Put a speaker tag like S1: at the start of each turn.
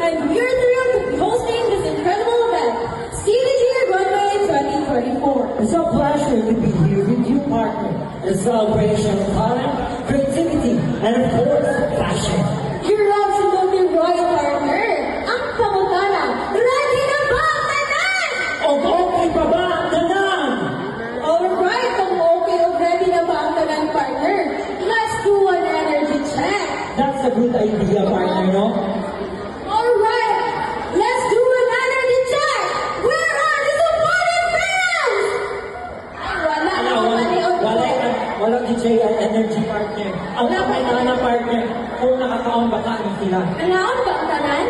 S1: and we are thrilled to be hosting this incredible event, CDG Runway 2024.
S2: It's a pleasure to be here with you, partner. The celebration of talent, creativity, and of course, passion.
S1: You're absolutely right, partner. Ang pangutana, ready na ba ang tanan?
S2: O okay pa ba ang tanan?
S1: Alright, kung okay o ready na ba ang tanan, partner? Let's do an energy check.
S2: That's a good idea, partner, no?
S1: Alright, let's do an energy check. Where are the supporting fans? Ay, wala na
S2: Wala DJ energy, partner. Ang kamay na partner, kung nakakaon ba sila?
S1: Ano ba ang tanan?